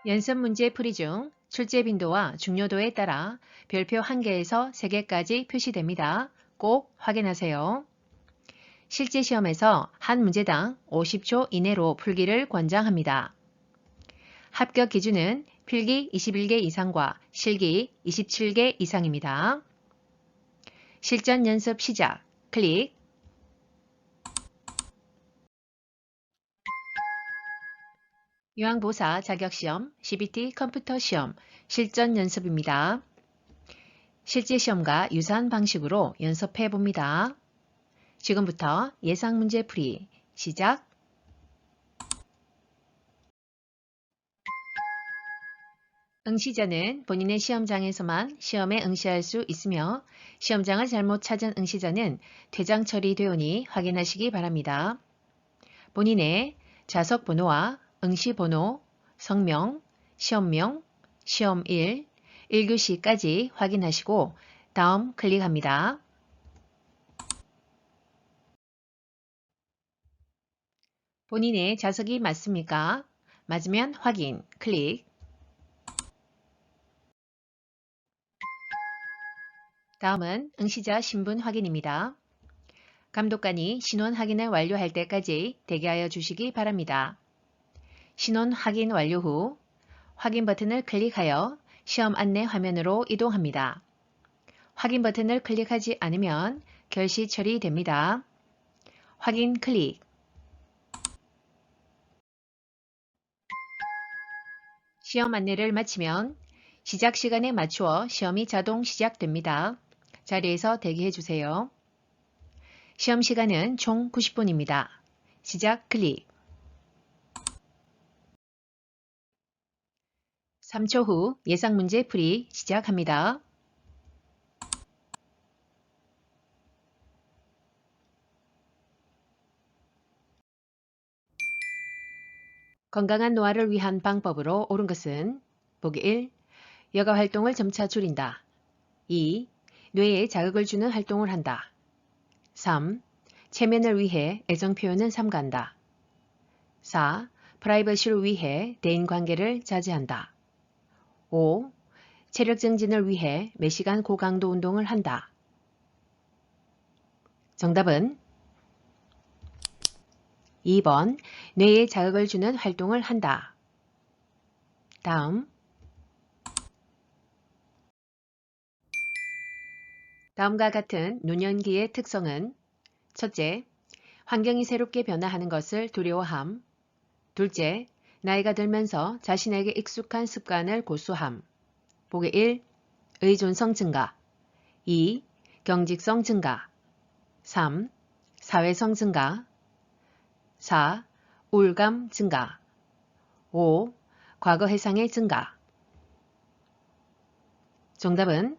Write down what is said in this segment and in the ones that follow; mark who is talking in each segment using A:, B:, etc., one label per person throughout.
A: 연습 문제 풀이 중 출제 빈도와 중요도에 따라 별표 1개에서 3개까지 표시됩니다. 꼭 확인하세요. 실제 시험에서 한 문제당 50초 이내로 풀기를 권장합니다. 합격 기준은 필기 21개 이상과 실기 27개 이상입니다. 실전 연습 시작. 클릭. 요양보사 자격시험, CBT 컴퓨터 시험, 실전 연습입니다. 실제 시험과 유사한 방식으로 연습해 봅니다. 지금부터 예상 문제 풀이 시작. 응시자는 본인의 시험장에서만 시험에 응시할 수 있으며 시험장을 잘못 찾은 응시자는 퇴장 처리되오니 확인하시기 바랍니다. 본인의 좌석 번호와 응시 번호, 성명, 시험명, 시험1, 1교시까지 확인하시고 다음 클릭합니다. 본인의 좌석이 맞습니까? 맞으면 확인, 클릭. 다음은 응시자 신분 확인입니다. 감독관이 신원 확인을 완료할 때까지 대기하여 주시기 바랍니다. 신원 확인 완료 후 확인 버튼을 클릭하여 시험 안내 화면으로 이동합니다. 확인 버튼을 클릭하지 않으면 결시 처리됩니다. 확인 클릭. 시험 안내를 마치면 시작 시간에 맞추어 시험이 자동 시작됩니다. 자리에서 대기해 주세요. 시험 시간은 총 90분입니다. 시작 클릭. 3초 후 예상 문제 풀이 시작합니다. 건강한 노화를 위한 방법으로 옳은 것은 보기 1. 여가 활동을 점차 줄인다. 2. 뇌에 자극을 주는 활동을 한다. 3. 체면을 위해 애정 표현은 삼가한다. 4. 프라이버시를 위해 대인관계를 자제한다. 5. 체력 증진을 위해 매 시간 고강도 운동을 한다. 정답은 2번 뇌에 자극을 주는 활동을 한다. 다음과 같은 노년기의 특성은 첫째, 환경이 새롭게 변화하는 것을 두려워함. 둘째, 나이가 들면서 자신에게 익숙한 습관을 고수함. 보기 1. 의존성 증가. 2. 경직성 증가. 3. 사회성 증가. 4. 우울감 증가. 5. 과거 해상의 증가. 정답은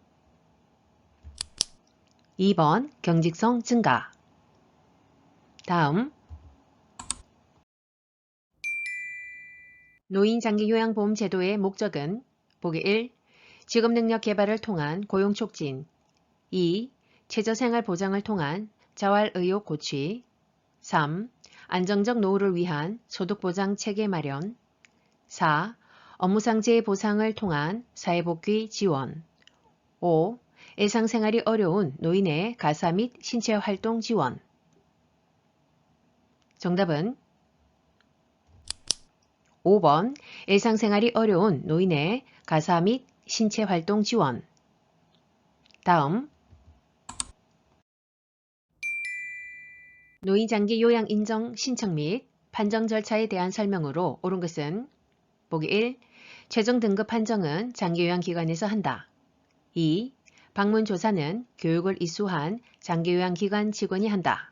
A: 2번 경직성 증가. 다음 노인장기요양보험 제도의 목적은 보기 1. 직업능력 개발을 통한 고용 촉진. 2. 최저생활 보장을 통한 자활의욕 고취. 3. 안정적 노후를 위한 소득보장 체계 마련. 4. 업무상재해 보상을 통한 사회복귀 지원. 5. 일상생활이 어려운 노인의 가사 및 신체활동 지원. 정답은 5번 일상생활이 어려운 노인의 가사 및 신체활동 지원. 다음 노인장기 요양 인정 신청 및 판정 절차에 대한 설명으로 옳은 것은 보기 1. 최종 등급 판정은 장기요양기관에서 한다. 2. 방문 조사는 교육을 이수한 장기요양기관 직원이 한다.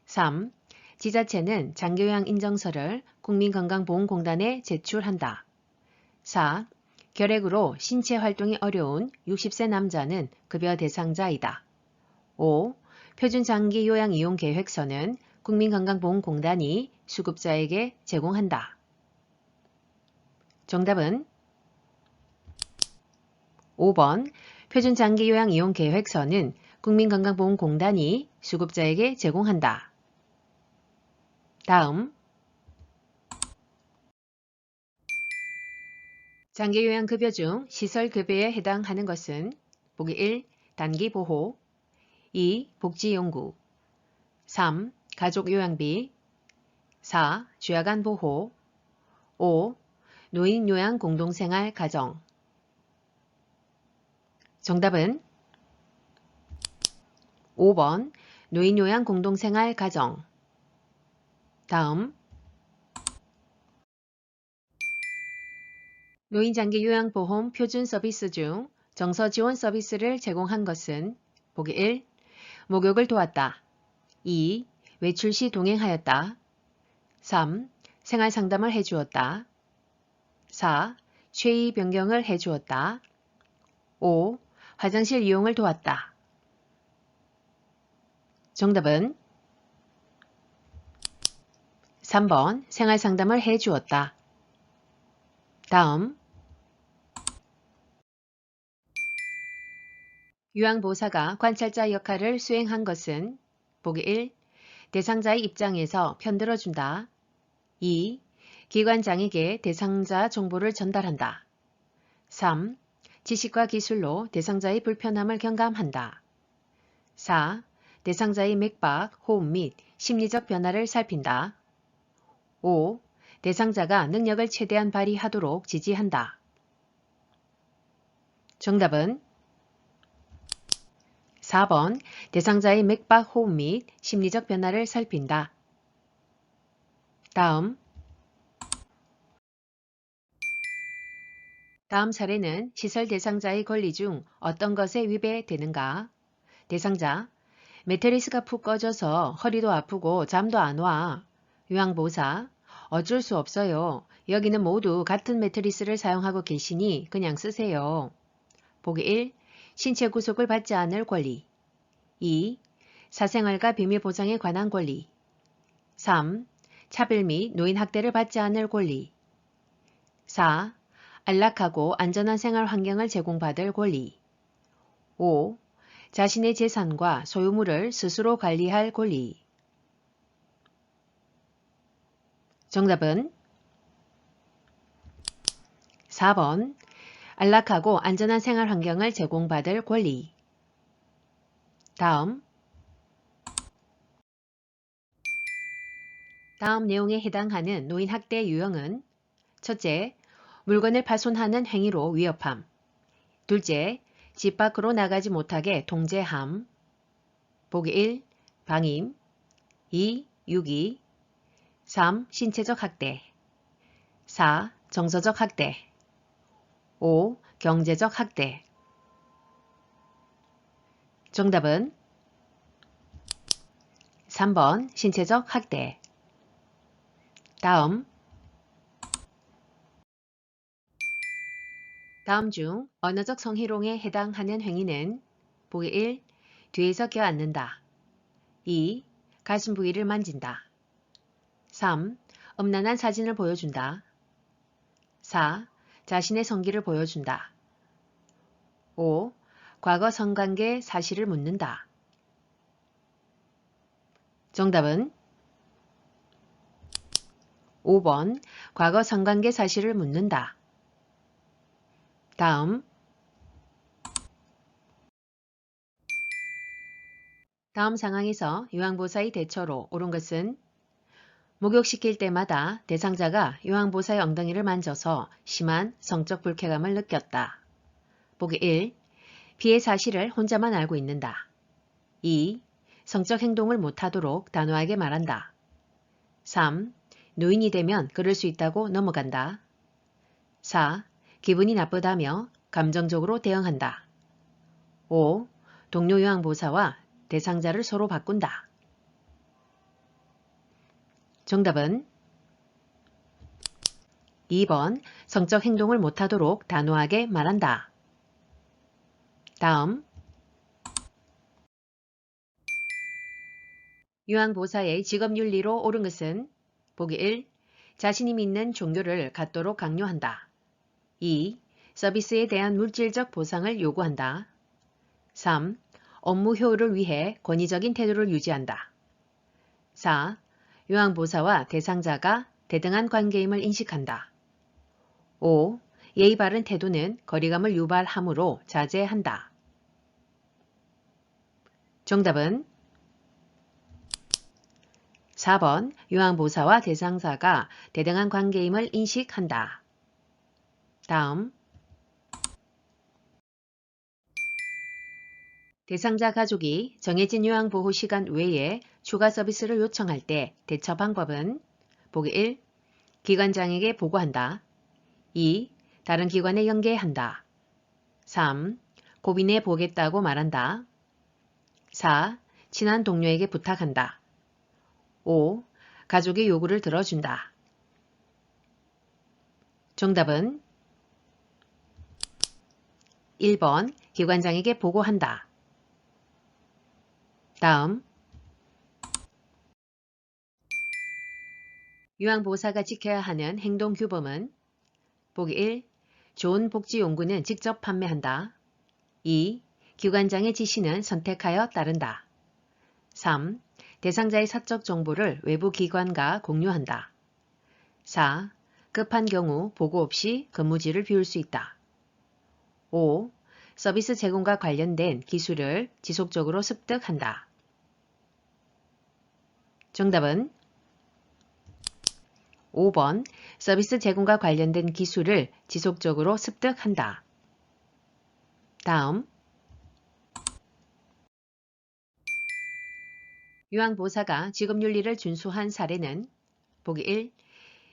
A: 3. 지자체는 장기요양 인정서를 국민건강보험공단에 제출한다. 4. 결핵으로 신체 활동이 어려운 60세 남자는 급여 대상자이다. 5. 표준 장기 요양 이용 계획서는 국민건강보험공단이 수급자에게 제공한다. 정답은 5번 표준 장기 요양 이용 계획서는 국민건강보험공단이 수급자에게 제공한다. 다음 장기요양급여 중 시설급여에 해당하는 것은 보기 1. 단기보호 2. 복지연구 3. 가족요양비 4. 주야간보호 5. 노인요양공동생활 가정 정답은 5번 노인요양공동생활 가정. 다음 노인장기요양보험 표준 서비스 중 정서 지원 서비스를 제공한 것은 보기 1. 목욕을 도왔다. 2. 외출 시 동행하였다. 3. 생활 상담을 해주었다. 4. 최이 변경을 해주었다. 5. 화장실 이용을 도왔다. 정답은 3번 생활 상담을 해주었다. 다음 요양보호사가 관찰자 역할을 수행한 것은 보기 1. 대상자의 입장에서 편들어준다. 2. 기관장에게 대상자 정보를 전달한다. 3. 지식과 기술로 대상자의 불편함을 경감한다. 4. 대상자의 맥박, 호흡 및 심리적 변화를 살핀다. 5. 대상자가 능력을 최대한 발휘하도록 지지한다. 정답은 4번 대상자의 맥박, 호흡 및 심리적 변화를 살핀다. 다음 사례는 시설 대상자의 권리 중 어떤 것에 위배되는가? 대상자 매트리스가 푹 꺼져서 허리도 아프고 잠도 안 와. 요양보호사 어쩔 수 없어요. 여기는 모두 같은 매트리스를 사용하고 계시니 그냥 쓰세요. 보기 1. 신체 구속을 받지 않을 권리 2. 사생활과 비밀 보장에 관한 권리 3. 차별 및 노인 학대를 받지 않을 권리 4. 안락하고 안전한 생활 환경을 제공받을 권리 5. 자신의 재산과 소유물을 스스로 관리할 권리. 정답은 4번 안락하고 안전한 생활 환경을 제공받을 권리. 다음 내용에 해당하는 노인학대 유형은 첫째, 물건을 파손하는 행위로 위협함. 둘째, 집 밖으로 나가지 못하게 통제함. 보기 1. 방임 2. 유기 3. 신체적 학대 4. 정서적 학대 5. 경제적 학대 정답은 3번 신체적 학대. 다음 중 언어적 성희롱에 해당하는 행위는 보기 1. 뒤에서 껴안는다 2. 가슴 부위를 만진다 3. 음란한 사진을 보여준다 4. 자신의 성기를 보여준다 5. 과거 성관계 사실을 묻는다. 정답은 5번 과거 성관계 사실을 묻는다. 다음 상황에서 요양보호사의 대처로 옳은 것은 목욕시킬 때마다 대상자가 요양보호사의 엉덩이를 만져서 심한 성적 불쾌감을 느꼈다. 보기 1. 피해 사실을 혼자만 알고 있는다. 2. 성적 행동을 못하도록 단호하게 말한다. 3. 노인이 되면 그럴 수 있다고 넘어간다. 4. 기분이 나쁘다며 감정적으로 대응한다. 5. 동료 요양보호사와 대상자를 서로 바꾼다. 정답은 2번 성적 행동을 못하도록 단호하게 말한다. 다음 요양보호사의 직업윤리로 옳은 것은 보기 1. 자신이 믿는 종교를 갖도록 강요한다. 2. 서비스에 대한 물질적 보상을 요구한다. 3. 업무 효율을 위해 권위적인 태도를 유지한다. 4. 요양보호사와 대상자가 대등한 관계임을 인식한다. 5. 예의 바른 태도는 거리감을 유발하므로 자제한다. 정답은 4번 유황보사와 대상자가 대등한 관계임을 인식한다. 다음 대상자 가족이 정해진 요양보호 시간 외에 추가 서비스를 요청할 때 대처 방법은 보기 1. 기관장에게 보고한다. 2. 다른 기관에 연계한다. 3. 고민해 보겠다고 말한다. 4. 친한 동료에게 부탁한다. 5. 가족의 요구를 들어준다. 정답은 1번 기관장에게 보고한다. 다음 요양보호사가 지켜야 하는 행동규범은 보기 1. 좋은 복지용구는 직접 판매한다. 2. 기관장의 지시는 선택하여 따른다. 3. 대상자의 사적 정보를 외부 기관과 공유한다. 4. 급한 경우 보고 없이 근무지를 비울 수 있다. 5. 서비스 제공과 관련된 기술을 지속적으로 습득한다. 정답은 5번 서비스 제공과 관련된 기술을 지속적으로 습득한다. 다음 요양보호사가 직업윤리를 준수한 사례는 보기 1.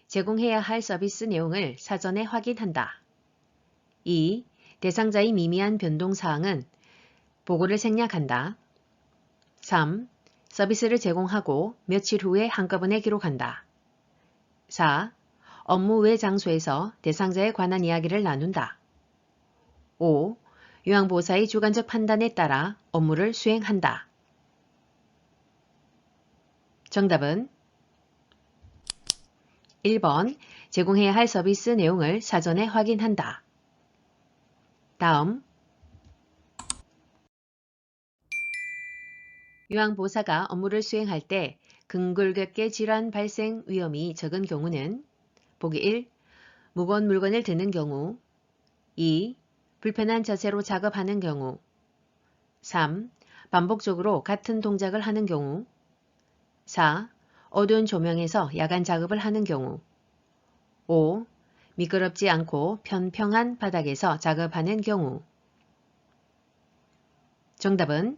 A: 제공해야 할 서비스 내용을 사전에 확인한다. 2. 대상자의 미미한 변동사항은 보고를 생략한다. 3. 서비스를 제공하고 며칠 후에 한꺼번에 기록한다. 4. 업무 외 장소에서 대상자에 관한 이야기를 나눈다. 5. 요양보호사의 주관적 판단에 따라 업무를 수행한다. 정답은 1번 제공해야 할 서비스 내용을 사전에 확인한다. 다음 요양보호사가 업무를 수행할 때 근골격계 질환 발생 위험이 적은 경우는 보기 1. 무거운 물건을 드는 경우 2. 불편한 자세로 작업하는 경우 3. 반복적으로 같은 동작을 하는 경우 4. 어두운 조명에서 야간 작업을 하는 경우 5. 미끄럽지 않고 평평한 바닥에서 작업하는 경우 정답은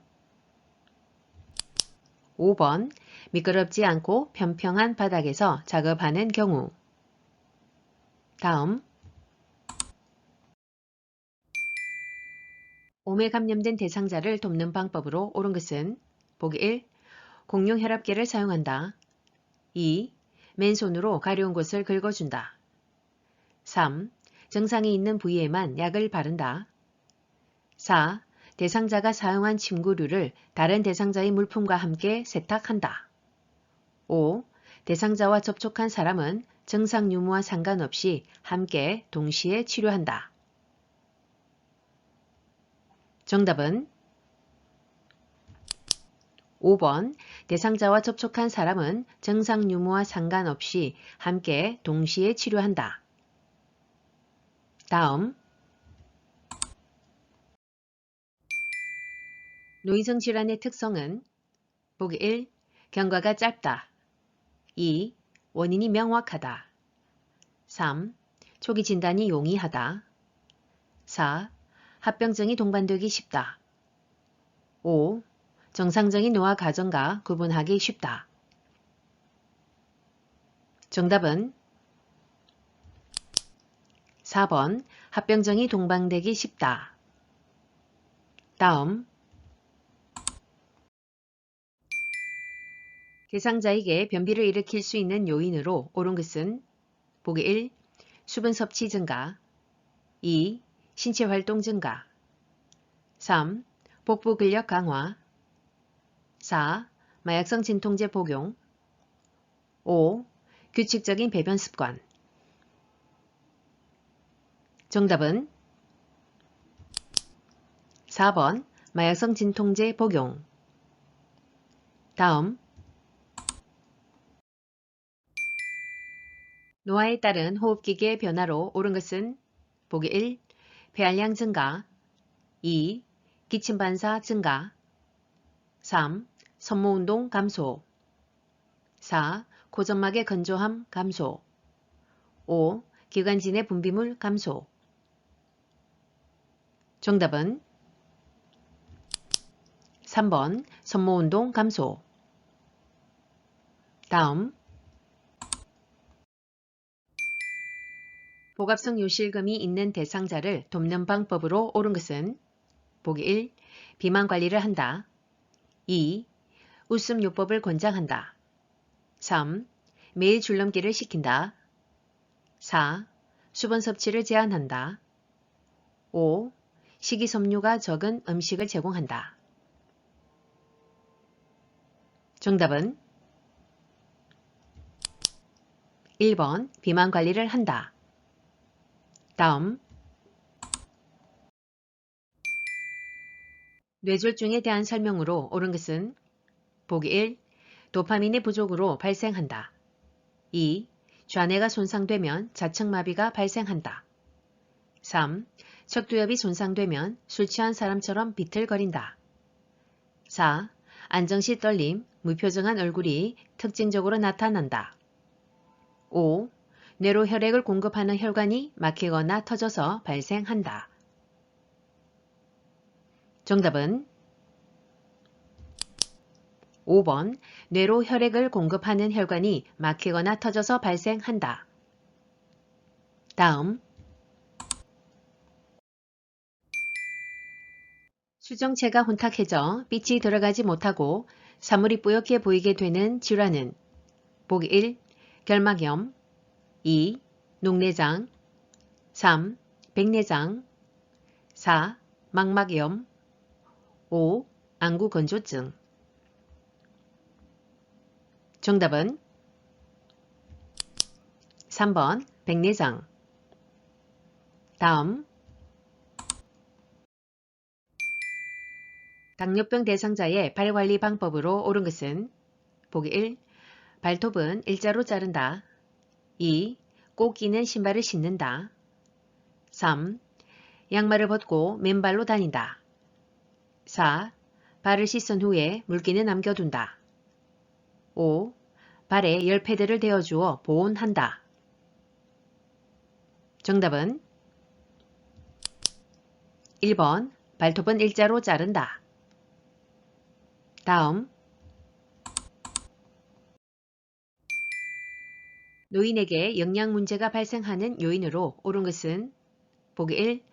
A: 5번 미끄럽지 않고 평평한 바닥에서 작업하는 경우 다음 몸에 감염된 대상자를 돕는 방법으로 옳은 것은 보기 1. 공용 혈압계를 사용한다. 2. 맨손으로 가려운 곳을 긁어준다. 3. 증상이 있는 부위에만 약을 바른다. 4. 대상자가 사용한 침구류를 다른 대상자의 물품과 함께 세탁한다. 5. 대상자와 접촉한 사람은 증상 유무와 상관없이 함께 동시에 치료한다. 정답은 5번 대상자와 접촉한 사람은 증상 유무와 상관없이 함께 동시에 치료한다. 다음 노이성 질환의 특성은 보기 1. 경과가 짧다. 2. 원인이 명확하다. 3. 초기 진단이 용이하다. 4. 합병증이 동반되기 쉽다. 5. 정상적인 노화 과정과 구분하기 쉽다. 정답은 4번 합병증이 동반되기 쉽다. 다음 대상자에게 변비를 일으킬 수 있는 요인으로 옳은 것은 보기 1. 수분 섭취 증가 2. 신체 활동 증가 3. 복부 근력 강화 4. 마약성 진통제 복용 5. 규칙적인 배변 습관 정답은 4번 마약성 진통제 복용 다음 노화에 따른 호흡기계 변화로 옳은 것은 보기 1. 폐활량 증가. 2. 기침 반사 증가. 3. 섬모운동 감소. 4. 고점막의 건조함 감소. 5. 기관지내 분비물 감소. 정답은 3번 섬모운동 감소. 다음 복합성 요실금이 있는 대상자를 돕는 방법으로 옳은 것은 보기 1. 비만 관리를 한다. 2. 웃음요법을 권장한다. 3. 매일 줄넘기를 시킨다. 4. 수분 섭취를 제한한다. 5. 식이섬유가 적은 음식을 제공한다. 정답은 1번 비만 관리를 한다. 다음 뇌졸중에 대한 설명으로 옳은 것은 보기 1. 도파민의 부족으로 발생한다. 2. 좌뇌가 손상되면 자측마비가 발생한다. 3. 척두엽이 손상되면 술 취한 사람처럼 비틀거린다. 4. 안정시 떨림, 무표정한 얼굴이 특징적으로 나타난다. 5. 뇌로 혈액을 공급하는 혈관이 막히거나 터져서 발생한다. 정답은 5번 뇌로 혈액을 공급하는 혈관이 막히거나 터져서 발생한다. 다음 수정체가 혼탁해져 빛이 들어가지 못하고 사물이 뿌옇게 보이게 되는 질환은 보기 1. 결막염. 2. 녹내장. 3. 백내장. 4. 망막염. 5. 안구건조증. 정답은 3번 백내장. 다음 당뇨병 대상자의 발관리 방법으로 옳은 것은 보기 1. 발톱은 일자로 자른다. 2. 꼭 끼는 신발을 신는다. 3. 양말을 벗고 맨발로 다닌다. 4. 발을 씻은 후에 물기는 남겨둔다. 5. 발에 열패드를 대어주어 보온한다. 정답은 1번 발톱은 일자로 자른다. 다음 노인에게 영양 문제가 발생하는 요인으로 옳은 것은 보기 1.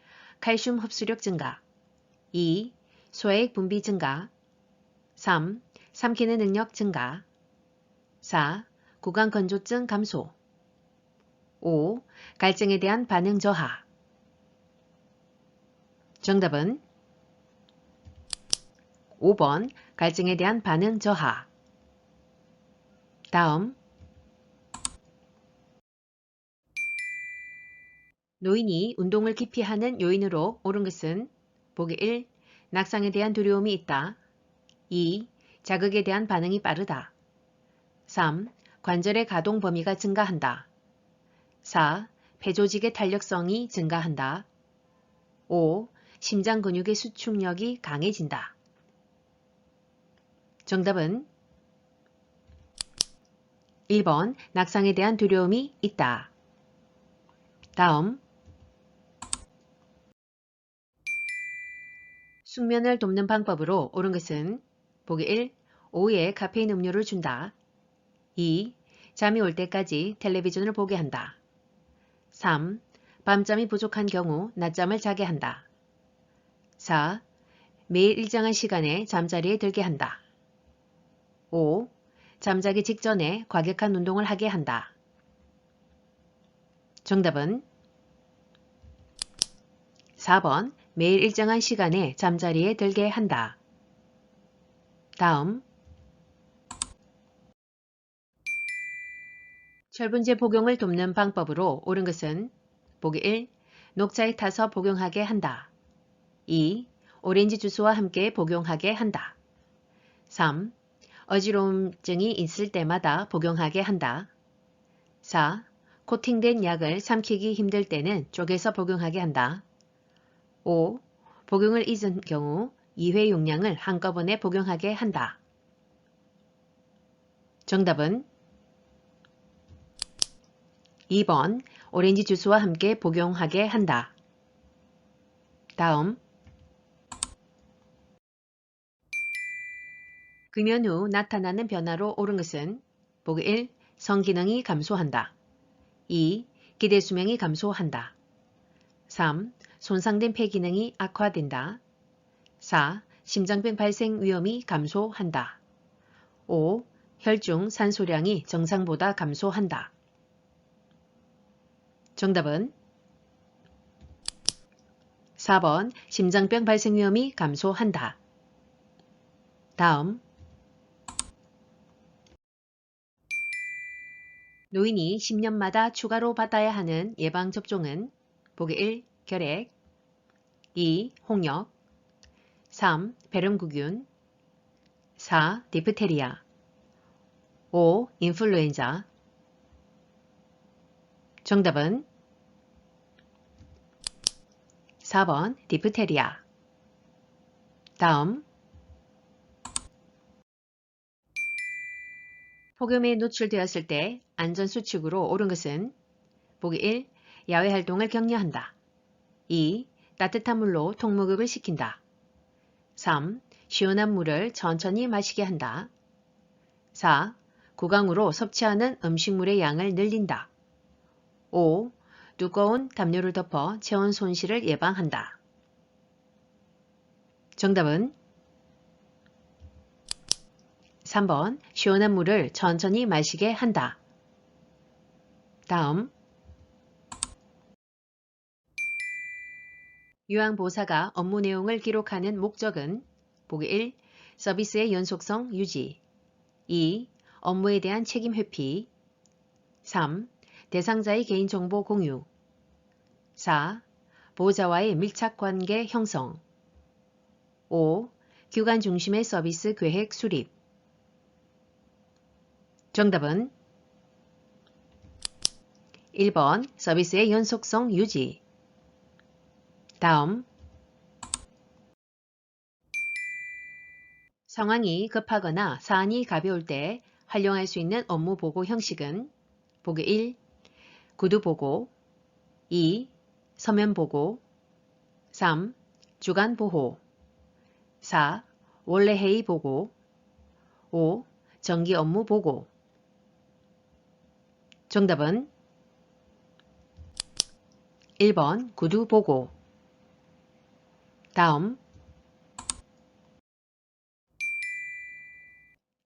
A: 칼슘 흡수력 증가. 2. 소액 분비 증가. 3. 삼키는 능력 증가. 4. 구강 건조증 감소. 5. 갈증에 대한 반응 저하. 정답은 5번 갈증에 대한 반응 저하. 다음 노인이 운동을 기피 하는 요인으로 옳은 것은 보기 1. 낙상에 대한 두려움이 있다. 2. 자극에 대한 반응이 빠르다. 3. 관절의 가동 범위가 증가한다. 4. 폐조직의 탄력성이 증가한다. 5. 심장 근육의 수축력이 강해진다. 정답은 1번 낙상에 대한 두려움이 있다. 다음 숙면을 돕는 방법으로 옳은 것은 보기 1. 오후에 카페인 음료를 준다. 2. 잠이 올 때까지 텔레비전을 보게 한다. 3. 밤잠이 부족한 경우 낮잠을 자게 한다. 4. 매일 일정한 시간에 잠자리에 들게 한다. 5. 잠자기 직전에 과격한 운동을 하게 한다. 정답은 4번 매일 일정한 시간에 잠자리에 들게 한다. 다음 철분제 복용을 돕는 방법으로 옳은 것은 보기 1. 녹차에 타서 복용하게 한다. 2. 오렌지 주스와 함께 복용하게 한다. 3. 어지러움증이 있을 때마다 복용하게 한다. 4. 코팅된 약을 삼키기 힘들 때는 쪼개서 복용하게 한다. 5. 복용을 잊은 경우 2회 용량을 한꺼번에 복용하게 한다. 정답은 2번 오렌지 주스와 함께 복용하게 한다. 다음 금연 후 나타나는 변화로 옳은 것은 보기 1. 성기능이 감소한다. 2. 기대 수명이 감소한다. 3. 손상된 폐기능이 악화된다. 4. 심장병 발생 위험이 감소한다. 5. 혈중 산소량이 정상보다 감소한다. 정답은 4번 심장병 발생 위험이 감소한다. 다음 노인이 10년마다 추가로 받아야 하는 예방접종은 보기 1. 결핵 2. 홍역 3. 폐렴구균 4. 디프테리아 5. 인플루엔자 정답은 4번 디프테리아. 다음 폭염에 노출되었을 때 안전수칙으로 옳은 것은 보기 1. 야외 활동을 격려한다. 2. 따뜻한 물로 통목욕을 시킨다. 3. 시원한 물을 천천히 마시게 한다. 4. 구강으로 섭취하는 음식물의 양을 늘린다. 5. 두꺼운 담요를 덮어 체온 손실을 예방한다. 정답은 3번 시원한 물을 천천히 마시게 한다. 다음 요양보호사가 업무 내용을 기록하는 목적은 보기 1. 서비스의 연속성 유지 2. 업무에 대한 책임 회피 3. 대상자의 개인정보 공유 4. 보호자와의 밀착관계 형성 5. 기관 중심의 서비스 계획 수립 정답은 1번 서비스의 연속성 유지. 다음 상황이 급하거나 사안이 가벼울 때 활용할 수 있는 업무 보고 형식은 보기 1. 구두 보고 2. 서면 보고 3. 주간 보호 4. 원래 회의 보고 5. 정기 업무 보고 정답은 1번 구두 보고. 다음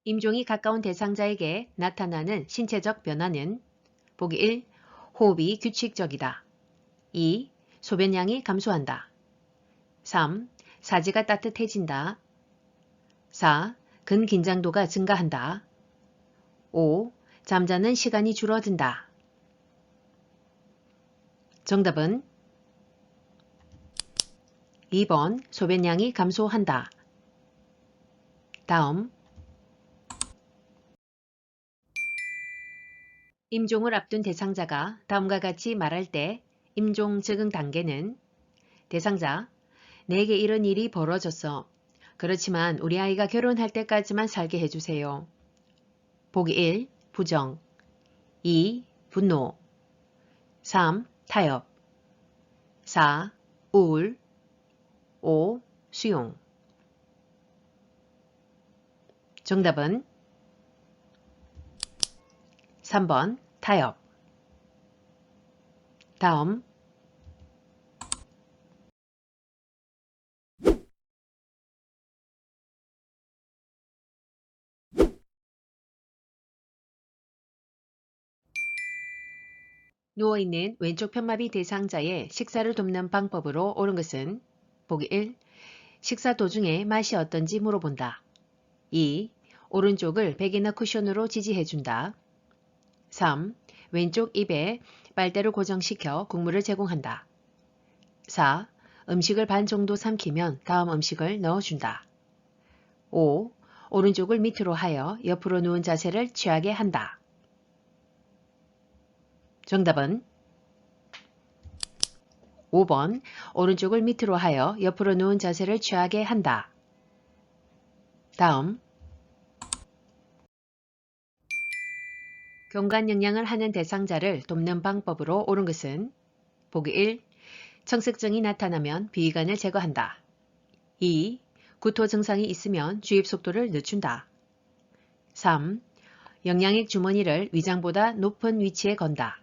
A: 임종이 가까운 대상자에게 나타나는 신체적 변화는 보기 1. 호흡이 규칙적이다. 2. 소변량이 감소한다. 3. 사지가 따뜻해진다. 4. 근긴장도가 증가한다. 5. 잠자는 시간이 줄어든다. 정답은 2번 소변량이 감소한다. 다음 임종을 앞둔 대상자가 다음과 같이 말할 때 임종 적응 단계는 대상자 내게 이런 일이 벌어졌어. 그렇지만 우리 아이가 결혼할 때까지만 살게 해주세요. 보기 1. 부정 2. 분노 3. 타협 4. 우울 5. 수용 정답은 3번 타협. 다음 누워있는 왼쪽 편마비 대상자의 식사를 돕는 방법으로 옳은 것은 보기 1. 식사 도중에 맛이 어떤지 물어본다. 2. 오른쪽을 베개나 쿠션으로 지지해준다. 3. 왼쪽 입에 빨대를 고정시켜 국물을 제공한다. 4. 음식을 반 정도 삼키면 다음 음식을 넣어준다. 5. 오른쪽을 밑으로 하여 옆으로 누운 자세를 취하게 한다. 정답은 5번 오른쪽을 밑으로 하여 옆으로 누운 자세를 취하게 한다. 다음 경관 영양을 하는 대상자를 돕는 방법으로 옳은 것은 보기 1. 청색증이 나타나면 비위관을 제거한다. 2. 구토 증상이 있으면 주입 속도를 늦춘다. 3. 영양액 주머니를 위장보다 높은 위치에 건다.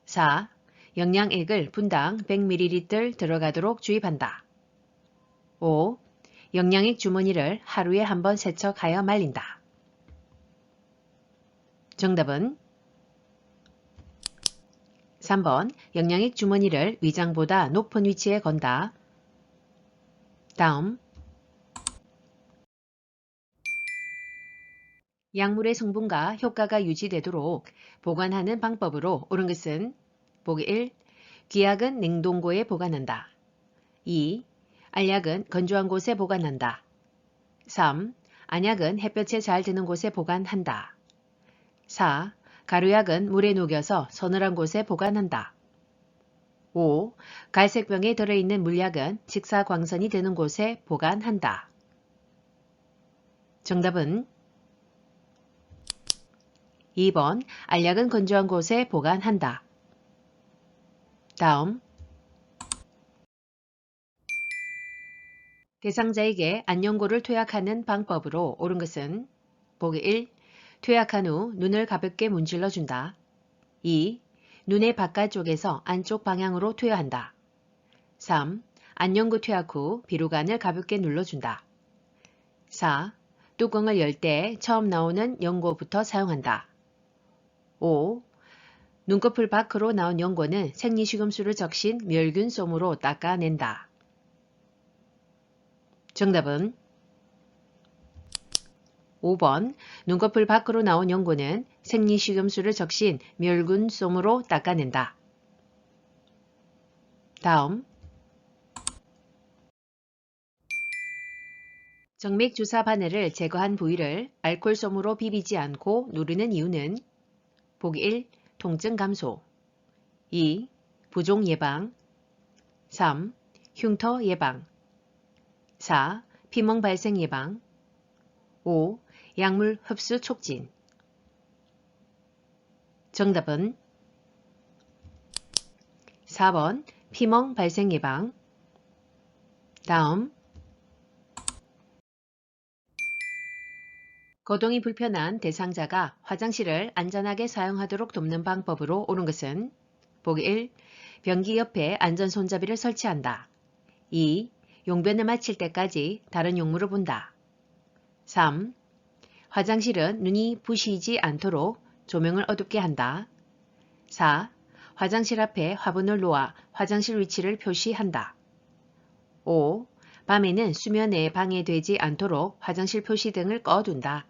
A: 4. 영양액을 분당 100ml 들어가도록 주입한다. 5. 영양액 주머니를 하루에 한 번 세척하여 말린다. 정답은 3번 영양액 주머니를 위장보다 높은 위치에 건다. 다음 약물의 성분과 효과가 유지되도록 보관하는 방법으로 옳은 것은 보기 1. 귀약은 냉동고에 보관한다. 2. 알약은 건조한 곳에 보관한다. 3. 안약은 햇볕에 잘 드는 곳에 보관한다. 4. 가루약은 물에 녹여서 서늘한 곳에 보관한다. 5. 갈색병에 들어있는 물약은 직사광선이 드는 곳에 보관한다. 정답은 2번 알약은 건조한 곳에 보관한다. 다음 대상자에게 안연고를 투약하는 방법으로 옳은 것은 보기 1. 투약한 후 눈을 가볍게 문질러 준다. 2. 눈의 바깥쪽에서 안쪽 방향으로 투여한다. 3. 안연고 투약 후 비루관을 가볍게 눌러준다. 4. 뚜껑을 열 때 처음 나오는 연고부터 사용한다. 5. 눈꺼풀 밖으로 나온 연고는 생리식음수를 적신 멸균 솜으로 닦아낸다. 정답은 5번 눈꺼풀 밖으로 나온 연고는 생리식음수를 적신 멸균 솜으로 닦아낸다. 다음 정맥주사 바늘을 제거한 부위를 알코올솜으로 비비지 않고 누르는 이유는 보기 1. 통증 감소 2. 부종 예방 3. 흉터 예방 4. 피멍 발생 예방 5. 약물 흡수 촉진 정답은 4번 피멍 발생 예방 다음 거동이 불편한 대상자가 화장실을 안전하게 사용하도록 돕는 방법으로 옳은 것은 보기 1. 변기 옆에 안전손잡이를 설치한다. 2. 용변을 마칠 때까지 다른 용무를 본다. 3. 화장실은 눈이 부시지 않도록 조명을 어둡게 한다. 4. 화장실 앞에 화분을 놓아 화장실 위치를 표시한다. 5. 밤에는 수면에 방해되지 않도록 화장실 표시등을 꺼둔다.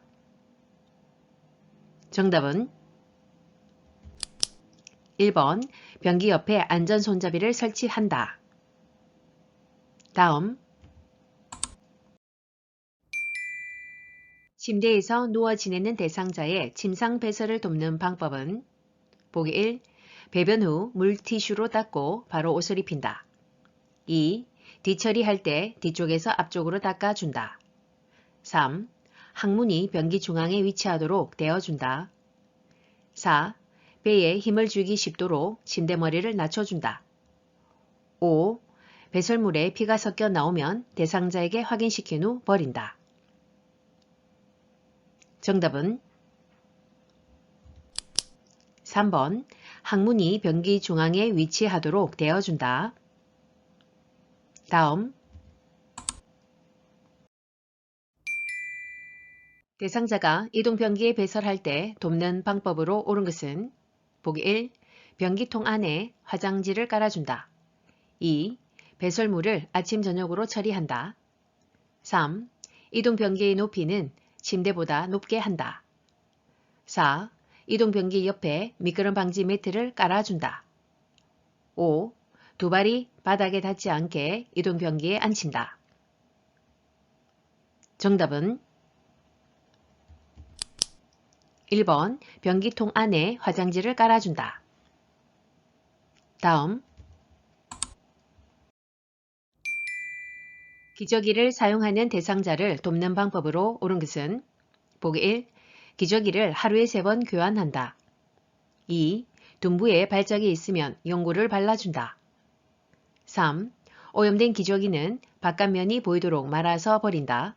A: 정답은 1번 변기 옆에 안전손잡이를 설치한다. 다음 침대에서 누워 지내는 대상자의 침상 배설을 돕는 방법은 보기 1. 배변 후 물티슈로 닦고 바로 옷을 입힌다. 2. 뒤처리할 때 뒤쪽에서 앞쪽으로 닦아준다. 3. 항문이 변기 중앙에 위치하도록 대어준다. 4. 배에 힘을 주기 쉽도록 침대머리를 낮춰준다. 5. 배설물에 피가 섞여 나오면 대상자에게 확인시킨 후 버린다. 정답은 3번 항문이 변기 중앙에 위치하도록 대어준다. 다음 대상자가 이동변기에 배설할 때 돕는 방법으로 옳은 것은 보기 1. 변기통 안에 화장지를 깔아준다. 2. 배설물을 아침 저녁으로 처리한다. 3. 이동변기의 높이는 침대보다 높게 한다. 4. 이동변기 옆에 미끄럼 방지 매트를 깔아준다. 5. 두 발이 바닥에 닿지 않게 이동변기에 앉힌다. 정답은 1번 변기통 안에 화장지를 깔아준다. 다음 기저귀를 사용하는 대상자를 돕는 방법으로 옳은 것은 보기 1. 기저귀를 하루에 3번 교환한다. 2. 둔부에 발작이 있으면 용구를 발라준다. 3. 오염된 기저귀는 바깥면이 보이도록 말아서 버린다.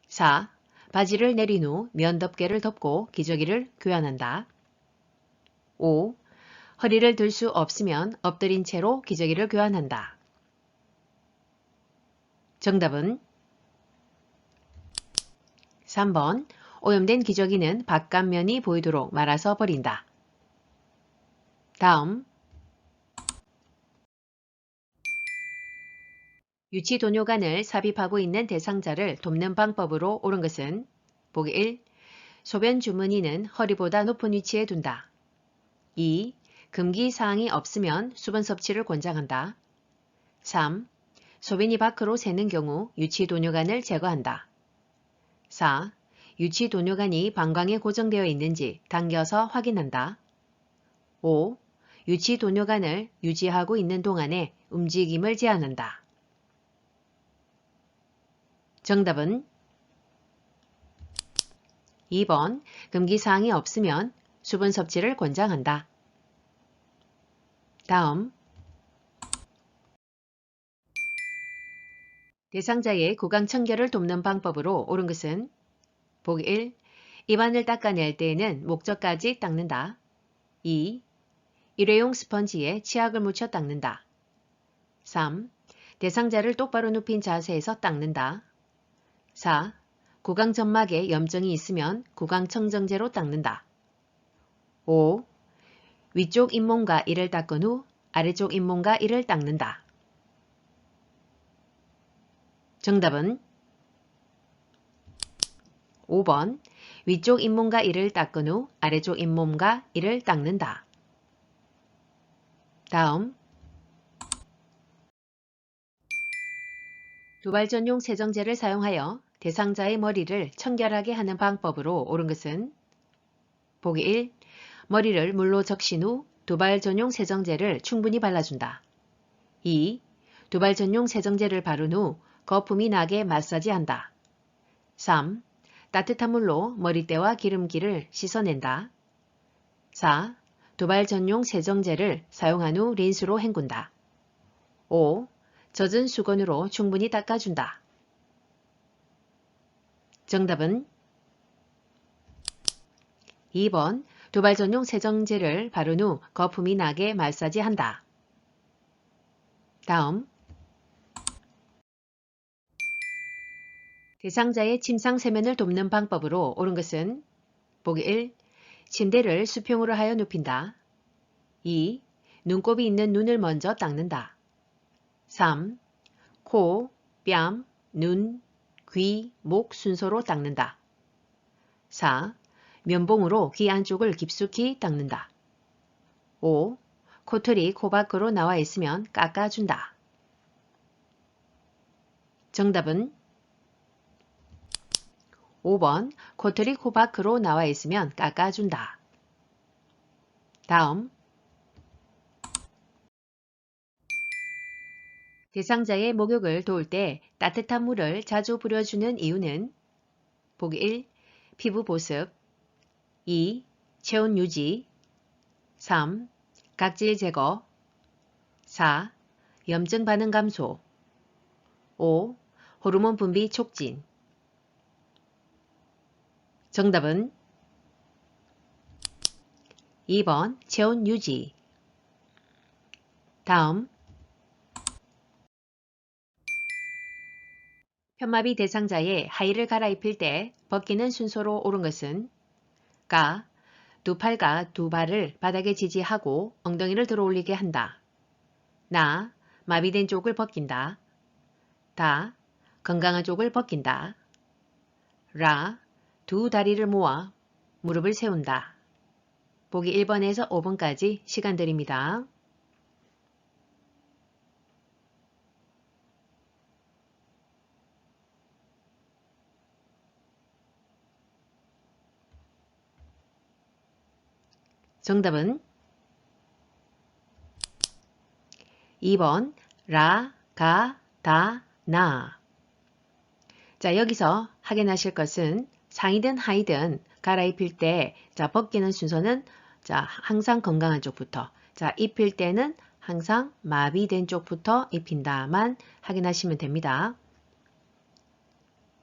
A: 4. 바지를 내린 후 면 덮개를 덮고 기저귀를 교환한다. 5. 허리를 들 수 없으면 엎드린 채로 기저귀를 교환한다. 정답은 3번 오염된 기저귀는 바깥면이 보이도록 말아서 버린다. 다음 유치도뇨관을 삽입하고 있는 대상자를 돕는 방법으로 옳은 것은 보기 1. 소변 주머니는 허리보다 높은 위치에 둔다. 2. 금기 사항이 없으면 수분 섭취를 권장한다. 3. 소변이 밖으로 새는 경우 유치도뇨관을 제거한다. 4. 유치도뇨관이 방광에 고정되어 있는지 당겨서 확인한다. 5. 유치도뇨관을 유지하고 있는 동안에 움직임을 제한한다. 정답은 2번 금기사항이 없으면 수분 섭취를 권장한다. 다음 대상자의 구강 청결을 돕는 방법으로 옳은 것은 보기 1. 입안을 닦아낼 때에는 목젖까지 닦는다. 2. 일회용 스펀지에 치약을 묻혀 닦는다. 3. 대상자를 똑바로 눕힌 자세에서 닦는다. 4. 구강 점막에 염증이 있으면 구강 청정제로 닦는다. 5. 위쪽 잇몸과 이를 닦은 후 아래쪽 잇몸과 이를 닦는다. 정답은 5번 위쪽 잇몸과 이를 닦은 후 아래쪽 잇몸과 이를 닦는다. 다음 두발 전용 세정제를 사용하여 대상자의 머리를 청결하게 하는 방법으로 옳은 것은 보기 1. 머리를 물로 적신 후 두발 전용 세정제를 충분히 발라준다. 2. 두발 전용 세정제를 바른 후 거품이 나게 마사지한다. 3. 따뜻한 물로 머리때와 기름기를 씻어낸다. 4. 두발 전용 세정제를 사용한 후 린스로 헹군다. 5. 젖은 수건으로 충분히 닦아준다. 정답은 2번 두발 전용 세정제를 바른 후 거품이 나게 마사지한다. 다음 대상자의 침상 세면을 돕는 방법으로 옳은 것은 보기 1. 침대를 수평으로 하여 눕힌다. 2. 눈곱이 있는 눈을 먼저 닦는다. 3. 코, 뺨, 눈, 귀, 목 순서로 닦는다. 4. 면봉으로 귀 안쪽을 깊숙이 닦는다. 5. 코털이 코 밖으로 나와 있으면 깎아준다. 정답은 5번 코털이 코 밖으로 나와 있으면 깎아준다. 다음 대상자의 목욕을 도울 때 따뜻한 물을 자주 부려주는 이유는 보기 1. 피부 보습 2. 체온 유지 3. 각질 제거 4. 염증 반응 감소 5. 호르몬 분비 촉진 정답은 2번 체온 유지 다음 편마비 대상자의 하의를 갈아입힐 때 벗기는 순서로 옳은 것은 가. 두 팔과 두 발을 바닥에 지지하고 엉덩이를 들어 올리게 한다. 나. 마비된 쪽을 벗긴다. 다. 건강한 쪽을 벗긴다. 라. 두 다리를 모아 무릎을 세운다. 보기 1번에서 5번까지 시간 드립니다. 정답은 2번 라, 가, 다, 나. 자, 여기서 확인하실 것은 상의든 하의든 갈아입힐 때 벗기는 순서는 항상 건강한 쪽부터, 입힐 때는 항상 마비된 쪽부터 입힌다만 확인하시면 됩니다.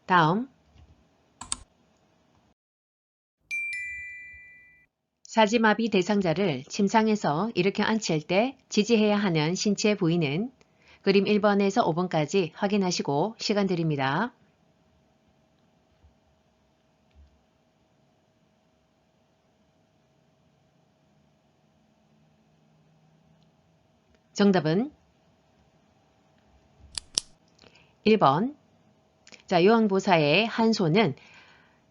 A: 다음 사지마비 대상자를 침상에서 일으켜 앉힐 때 지지해야 하는 신체 부위는 그림 1번에서 5번까지 확인하시고 시간 드립니다. 정답은 1번. 요항보사의 한 손은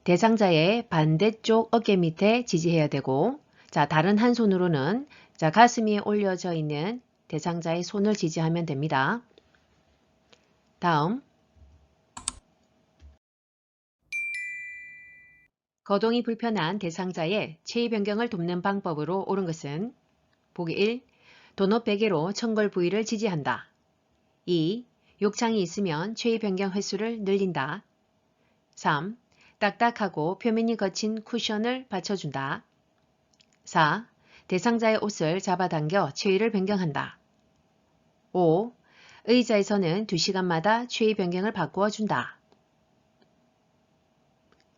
A: 대상자의 반대쪽 어깨 밑에 지지해야 되고, 다른 한 손으로는 가슴 위에 올려져 있는 대상자의 손을 지지하면 됩니다. 다음 거동이 불편한 대상자의 체위 변경을 돕는 방법으로 옳은 것은 보기 1. 도넛 베개로 청골 부위를 지지한다. 2. 욕창이 있으면 체위 변경 횟수를 늘린다. 3. 딱딱하고 표면이 거친 쿠션을 받쳐준다. 4. 대상자의 옷을 잡아당겨 체위를 변경한다. 5. 의자에서는 2시간마다 체위 변경을 바꾸어 준다.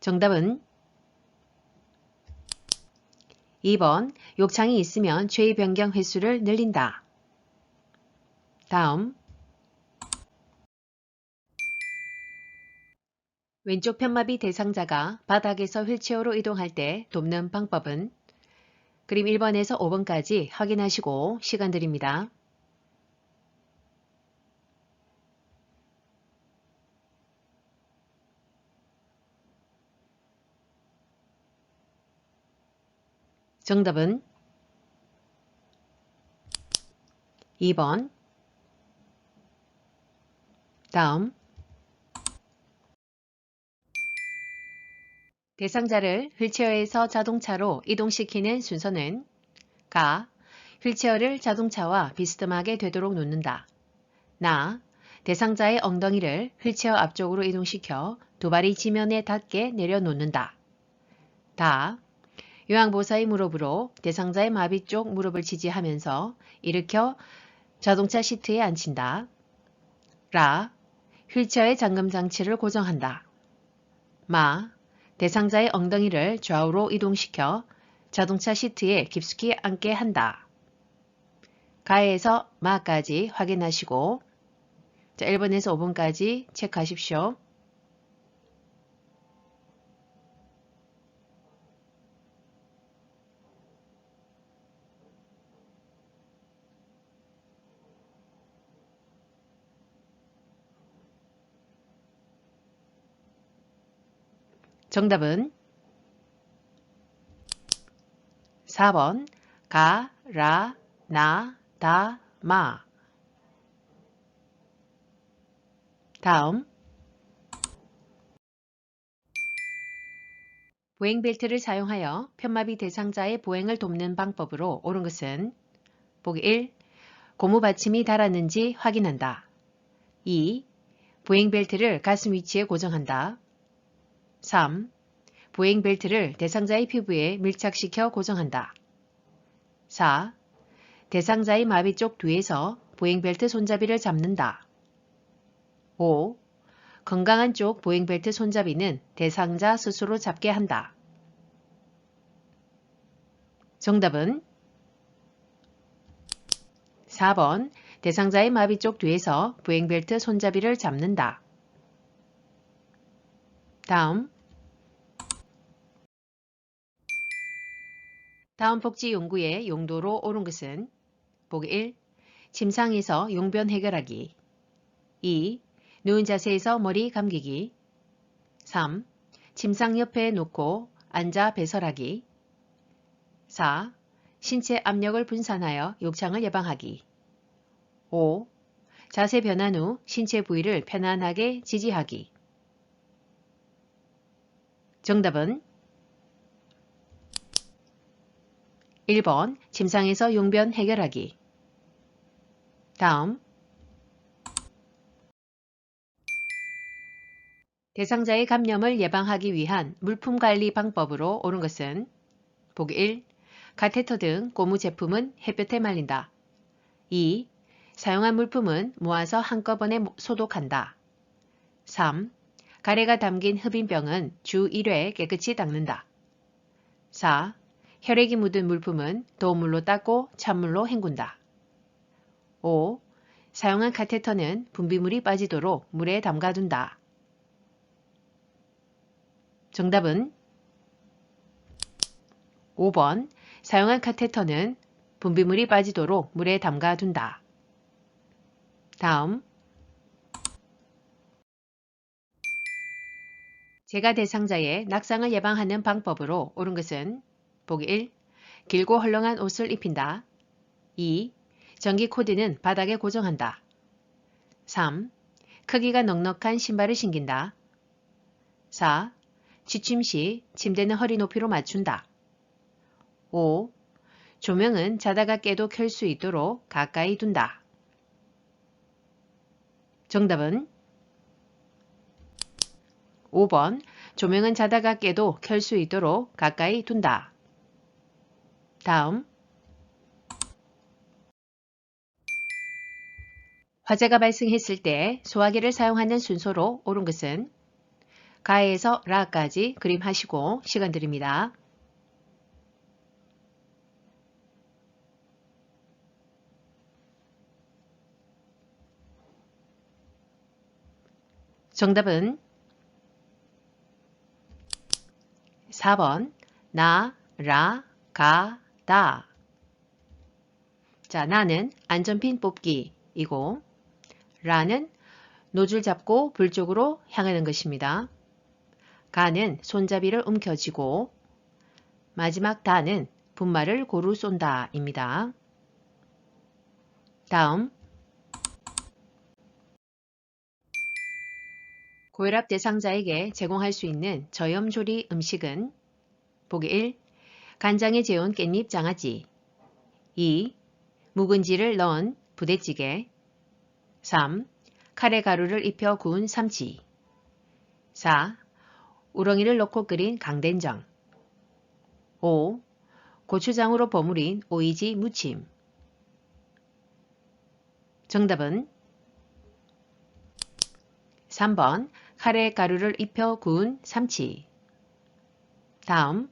A: 정답은 2번 욕창이 있으면 체위 변경 횟수를 늘린다. 다음 왼쪽 편마비 대상자가 바닥에서 휠체어로 이동할 때 돕는 방법은 그림 1번에서 5번까지 확인하시고 시간 드립니다. 정답은 2번. 다음 대상자를 휠체어에서 자동차로 이동시키는 순서는 가. 휠체어를 자동차와 비스듬하게 되도록 놓는다. 나. 대상자의 엉덩이를 휠체어 앞쪽으로 이동시켜 두 발이 지면에 닿게 내려놓는다. 다. 요양보사의 무릎으로 대상자의 마비 쪽 무릎을 지지하면서 일으켜 자동차 시트에 앉힌다. 라. 휠체어의 잠금 장치를 고정한다. 마. 대상자의 엉덩이를 좌우로 이동시켜 자동차 시트에 깊숙이 앉게 한다. 가에서 마까지 확인하시고 1번에서 5번까지 체크하십시오. 정답은 4번 가, 라, 나, 다, 마. 다음 보행벨트를 사용하여 편마비 대상자의 보행을 돕는 방법으로 옳은 것은 보기 1. 고무 받침이 닳았는지 확인한다. 2. 보행벨트를 가슴 위치에 고정한다. 3. 보행벨트를 대상자의 피부에 밀착시켜 고정한다. 4. 대상자의 마비 쪽 뒤에서 보행벨트 손잡이를 잡는다. 5. 건강한 쪽 보행벨트 손잡이는 대상자 스스로 잡게 한다. 정답은 4번 대상자의 마비 쪽 뒤에서 보행벨트 손잡이를 잡는다. 다음 복지 연구의 용도로 옳은 것은 보기 1. 침상에서 용변 해결하기. 2. 누운 자세에서 머리 감기기. 3. 침상 옆에 놓고 앉아 배설하기. 4. 신체 압력을 분산하여 욕창을 예방하기. 5. 자세 변환 후 신체 부위를 편안하게 지지하기. 정답은 1번 침상에서 용변 해결하기. 다음 대상자의 감염을 예방하기 위한 물품 관리 방법으로 옳은 것은 보기 1. 가테터 등 고무 제품은 햇볕에 말린다. 2. 사용한 물품은 모아서 한꺼번에 소독한다. 3. 가래가 담긴 흡인병은 주 1회 깨끗이 닦는다. 4. 혈액이 묻은 물품은 도우물로 닦고 찬물로 헹군다. 5. 사용한 카테터는 분비물이 빠지도록 물에 담가둔다. 정답은 5번. 사용한 카테터는 분비물이 빠지도록 물에 담가둔다. 다음 재가 대상자의 낙상을 예방하는 방법으로 옳은 것은 보기 1. 길고 헐렁한 옷을 입힌다. 2. 전기 코드는 바닥에 고정한다. 3. 크기가 넉넉한 신발을 신긴다. 4. 취침 시 침대는 허리 높이로 맞춘다. 5. 조명은 자다가 깨도 켤 수 있도록 가까이 둔다. 정답은 5번. 조명은 자다가 깨도 켤 수 있도록 가까이 둔다. 다음 화재가 발생했을 때 소화기를 사용하는 순서로 옳은 것은 가에서 라까지 그림하시고 시간 드립니다. 정답은 4번 나, 라, 가, 다. 자, 나는 안전핀 뽑기이고 라는 노즐 잡고 불 쪽으로 향하는 것입니다. 가는 손잡이를 움켜쥐고 마지막 다는 분말을 고루 쏜다입니다. 다음 고혈압 대상자에게 제공할 수 있는 저염조리 음식은 보기 1. 간장에 재운 깻잎 장아찌 2. 묵은지를 넣은 부대찌개 3. 카레 가루를 입혀 구운 삼치 4. 우렁이를 넣고 끓인 강된장 5. 고추장으로 버무린 오이지 무침. 정답은 3번 카레 가루를 입혀 구운 삼치. 다음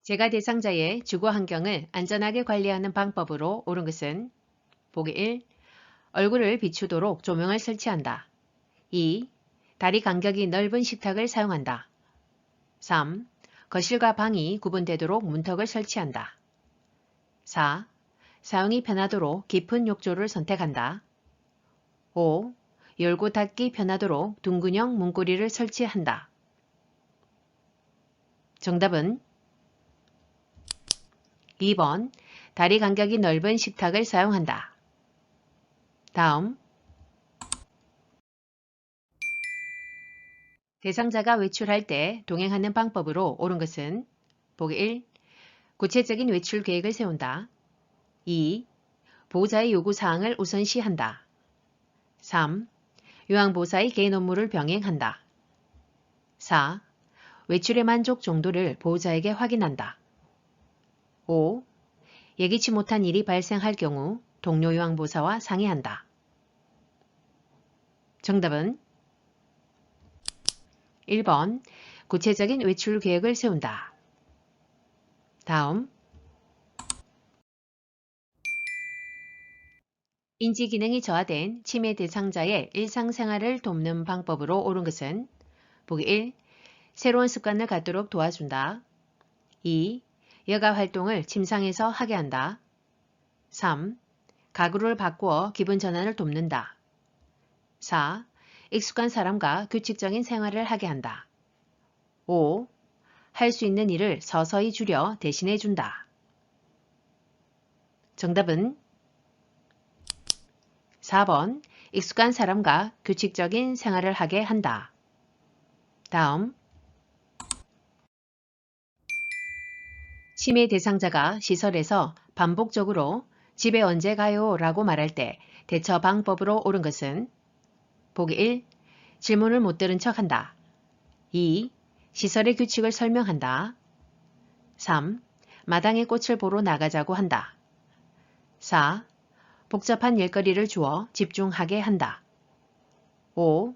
A: 재가 대상자의 주거 환경을 안전하게 관리하는 방법으로 옳은 것은 보기 1. 얼굴을 비추도록 조명을 설치한다. 2. 다리 간격이 넓은 식탁을 사용한다. 3. 거실과 방이 구분되도록 문턱을 설치한다. 4. 사용이 편하도록 깊은 욕조를 선택한다. 5. 열고 닫기 편하도록 둥근형 문고리를 설치한다. 정답은 2번 다리 간격이 넓은 식탁을 사용한다. 다음 대상자가 외출할 때 동행하는 방법으로 옳은 것은 보기 1. 구체적인 외출 계획을 세운다. 2. 보호자의 요구사항을 우선시한다. 3. 요양보호사의 개인 업무를 병행한다. 4. 외출의 만족 정도를 보호자에게 확인한다. 5. 예기치 못한 일이 발생할 경우 동료 요양보호사와 상의한다. 정답은 1번 구체적인 외출 계획을 세운다. 다음 인지기능이 저하된 치매 대상자의 일상생활을 돕는 방법으로 옳은 것은 보기 1. 새로운 습관을 갖도록 도와준다. 2. 여가 활동을 침상에서 하게 한다. 3. 가구를 바꾸어 기분 전환을 돕는다. 4. 익숙한 사람과 규칙적인 생활을 하게 한다. 5. 할 수 있는 일을 서서히 줄여 대신해 준다. 정답은 4번 익숙한 사람과 규칙적인 생활을 하게 한다. 치매 대상자가 시설에서 반복적으로 집에 언제 가요? 라고 말할 때 대처 방법으로 옳은 것은 보기 1. 질문을 못 들은 척한다. 2. 시설의 규칙을 설명한다. 3. 마당에 꽃을 보러 나가자고 한다. 4. 복잡한 일거리를 주어 집중하게 한다. 5.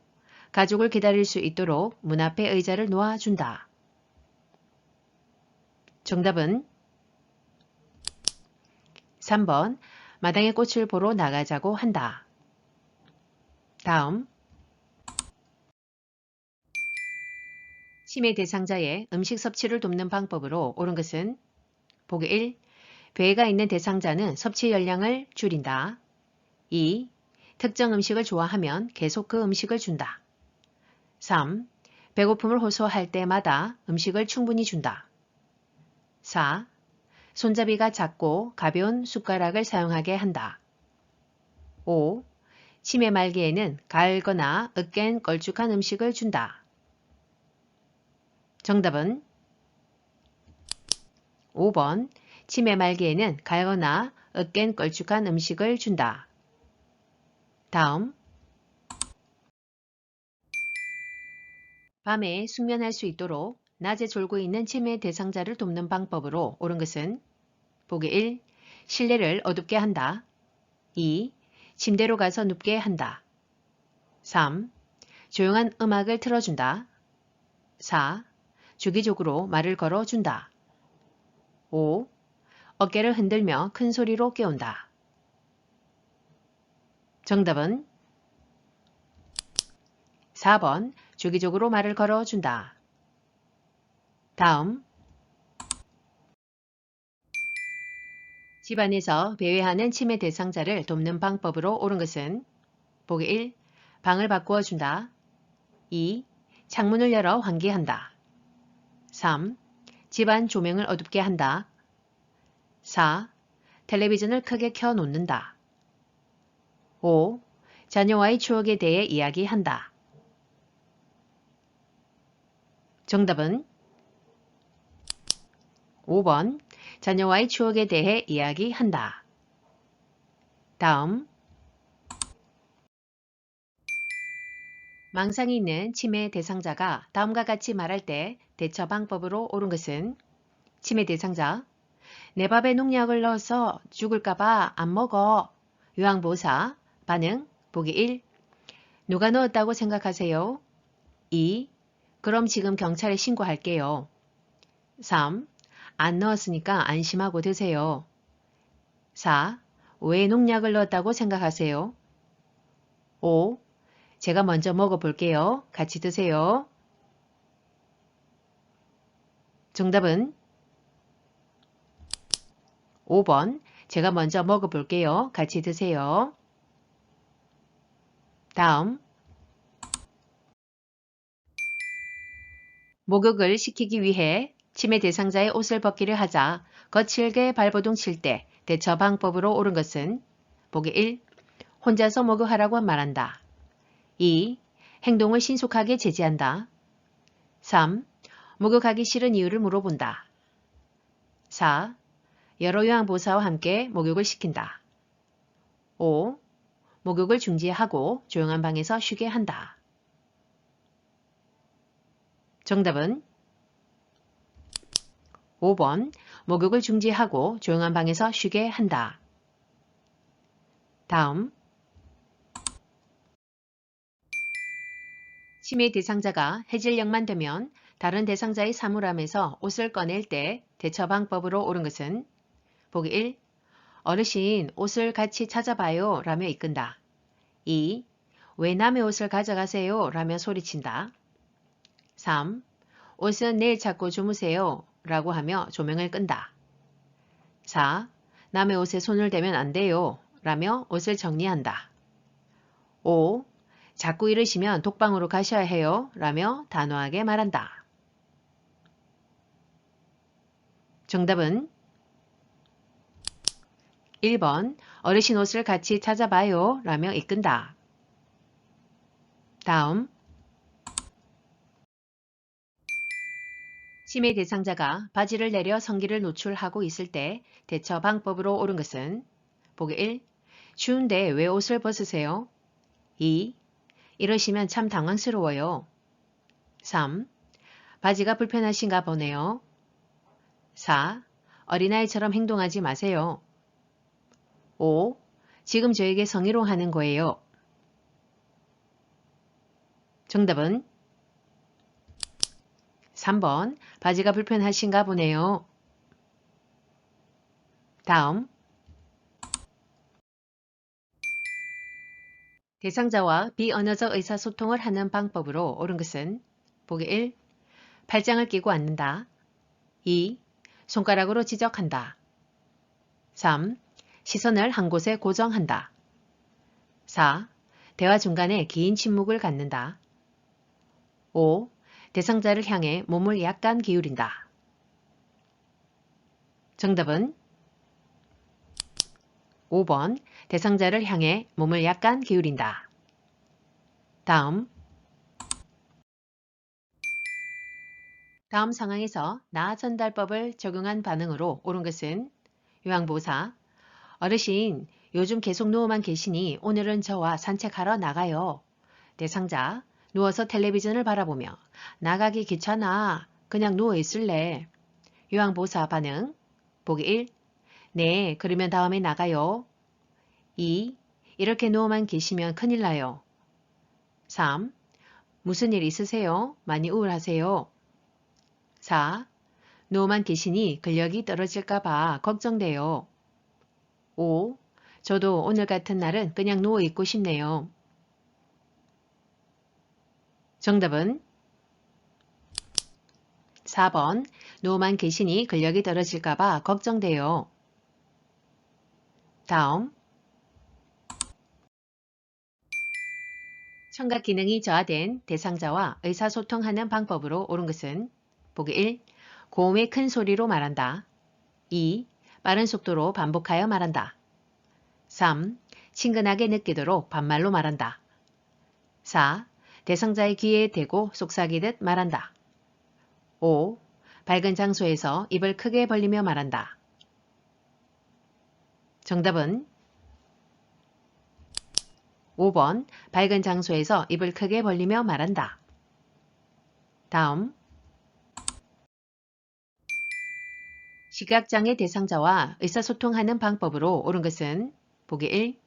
A: 가족을 기다릴 수 있도록 문 앞에 의자를 놓아준다. 정답은 3번 마당에 꽃을 보러 나가자고 한다. 다음 치매 대상자의 음식 섭취를 돕는 방법으로 옳은 것은 보기 1. 배가 있는 대상자는 섭취 열량을 줄인다. 2. 특정 음식을 좋아하면 계속 그 음식을 준다. 3. 배고픔을 호소할 때마다 음식을 충분히 준다. 4. 손잡이가 작고 가벼운 숟가락을 사용하게 한다. 5. 치매 말기에는 갈거나 으깬 걸쭉한 음식을 준다. 정답은 5번 치매 말기에는 갈거나 으깬 걸쭉한 음식을 준다. 다음 밤에 숙면할 수 있도록 낮에 졸고 있는 치매 대상자를 돕는 방법으로 옳은 것은 보기 1. 실내를 어둡게 한다. 2. 침대로 가서 눕게 한다. 3. 조용한 음악을 틀어준다. 4. 주기적으로 말을 걸어준다. 5. 어깨를 흔들며 큰 소리로 깨운다. 정답은 4번 주기적으로 말을 걸어준다. 다음 집안에서 배회하는 치매 대상자를 돕는 방법으로 옳은 것은 보기 1. 방을 바꾸어 준다. 2. 창문을 열어 환기한다. 3. 집안 조명을 어둡게 한다. 4. 텔레비전을 크게 켜 놓는다. 5. 자녀와의 추억에 대해 이야기한다. 정답은 5번 자녀와의 추억에 대해 이야기한다. 다음 망상이 있는 치매 대상자가 다음과 같이 말할 때 대처 방법으로 옳은 것은 치매 대상자 내 밥에 농약을 넣어서 죽을까봐 안 먹어. 요양보호사 반응 보기 1. 누가 넣었다고 생각하세요? 2. 그럼 지금 경찰에 신고할게요. 3. 안 넣었으니까 안심하고 드세요. 4. 왜 농약을 넣었다고 생각하세요? 5. 제가 먼저 먹어볼게요. 같이 드세요. 정답은 5번 제가 먼저 먹어볼게요. 같이 드세요. 다음 목욕을 시키기 위해 치매 대상자의 옷을 벗기를 하자 거칠게 발버둥 칠 때 대처 방법으로 옳은 것은 보기 1. 혼자서 목욕하라고 말한다. 2. 행동을 신속하게 제지한다. 3. 목욕하기 싫은 이유를 물어본다. 4. 여러 요양보호사와 함께 목욕을 시킨다. 5. 목욕을 중지하고 조용한 방에서 쉬게 한다. 정답은 5번 목욕을 중지하고 조용한 방에서 쉬게 한다. 다음 치매 대상자가 해질녘만 되면 다른 대상자의 사물함에서 옷을 꺼낼 때 대처 방법으로 옳은 것은 보기 1. 어르신 옷을 같이 찾아봐요 라며 이끈다. 2. 왜 남의 옷을 가져가세요 라며 소리친다. 3. 옷은 내일 찾고 주무세요 라고 하며 조명을 끈다. 4. 남의 옷에 손을 대면 안 돼요 라며 옷을 정리한다. 5. 자꾸 이러시면 독방으로 가셔야 해요 라며 단호하게 말한다. 정답은 1번 어르신 옷을 같이 찾아봐요 라며 이끈다. 다음 침해 대상자가 바지를 내려 성기를 노출하고 있을 때 대처 방법으로 옳은 것은 보기 1. 추운데 왜 옷을 벗으세요? 2. 이러시면 참 당황스러워요. 3. 바지가 불편하신가 보네요. 4. 어린아이처럼 행동하지 마세요. 5. 지금 저에게 성희롱하는 거예요. 정답은 3번 바지가 불편하신가 보네요. 다음 대상자와 비언어적 의사소통을 하는 방법으로 옳은 것은 보기 1. 팔짱을 끼고 앉는다. 2. 손가락으로 지적한다. 3. 시선을 한 곳에 고정한다. 4. 대화 중간에 긴 침묵을 갖는다. 5. 대상자를 향해 몸을 약간 기울인다. 정답은 5번 대상자를 향해 몸을 약간 기울인다. 다음 상황에서 나 전달법을 적용한 반응으로 옳은 것은 요양보호사 어르신 요즘 계속 누워만 계시니 오늘은 저와 산책하러 나가요. 대상자 누워서 텔레비전을 바라보며 나가기 귀찮아. 그냥 누워 있을래. 요양보호사 반응 보기 1. 네, 그러면 다음에 나가요. 2. 이렇게 누워만 계시면 큰일 나요. 3. 무슨 일 있으세요? 많이 우울하세요. 4. 누워만 계시니 근력이 떨어질까 봐 걱정돼요. 5. 저도 오늘 같은 날은 그냥 누워 있고 싶네요. 정답은 4번 누워만 계시니 근력이 떨어질까 봐 걱정돼요. 다음 청각 기능이 저하된 대상자와 의사소통하는 방법으로 옳은 것은 보기 1. 고음의 큰 소리로 말한다. 2. 빠른 속도로 반복하여 말한다. 3. 친근하게 느끼도록 반말로 말한다. 4. 대상자의 귀에 대고 속삭이듯 말한다. 5. 밝은 장소에서 입을 크게 벌리며 말한다. 정답은 5번 밝은 장소에서 입을 크게 벌리며 말한다. 다음 시각장애 대상자와 의사소통하는 방법으로 옳은 것은 보기 1.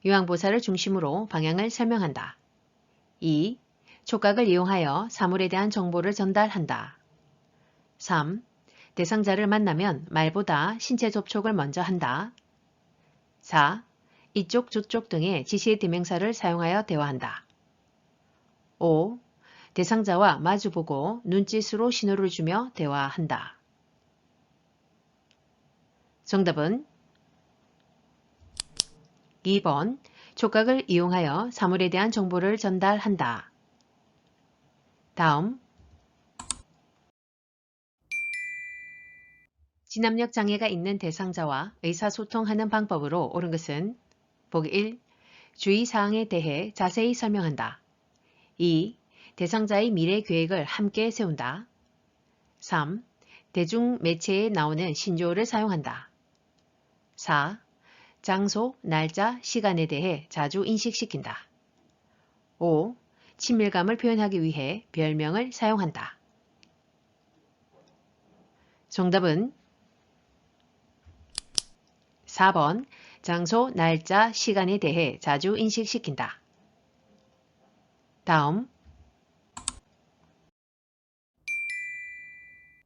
A: 요양보호사를 중심으로 방향을 설명한다. 2. 촉각을 이용하여 사물에 대한 정보를 전달한다. 3. 대상자를 만나면 말보다 신체 접촉을 먼저 한다. 4. 이쪽 저쪽 등의 지시 대명사를 사용하여 대화한다. 5. 대상자와 마주보고 눈짓으로 신호를 주며 대화한다. 정답은 2번 촉각을 이용하여 사물에 대한 정보를 전달한다. 다음 진압력 장애가 있는 대상자와 의사소통하는 방법으로 옳은 것은 보기 1. 주의사항에 대해 자세히 설명한다. 2. 대상자의 미래 계획을 함께 세운다. 3. 대중매체에 나오는 신조어를 사용한다. 4. 장소, 날짜, 시간에 대해 자주 인식시킨다. 5. 친밀감을 표현하기 위해 별명을 사용한다. 정답은 4번 장소, 날짜, 시간에 대해 자주 인식시킨다. 다음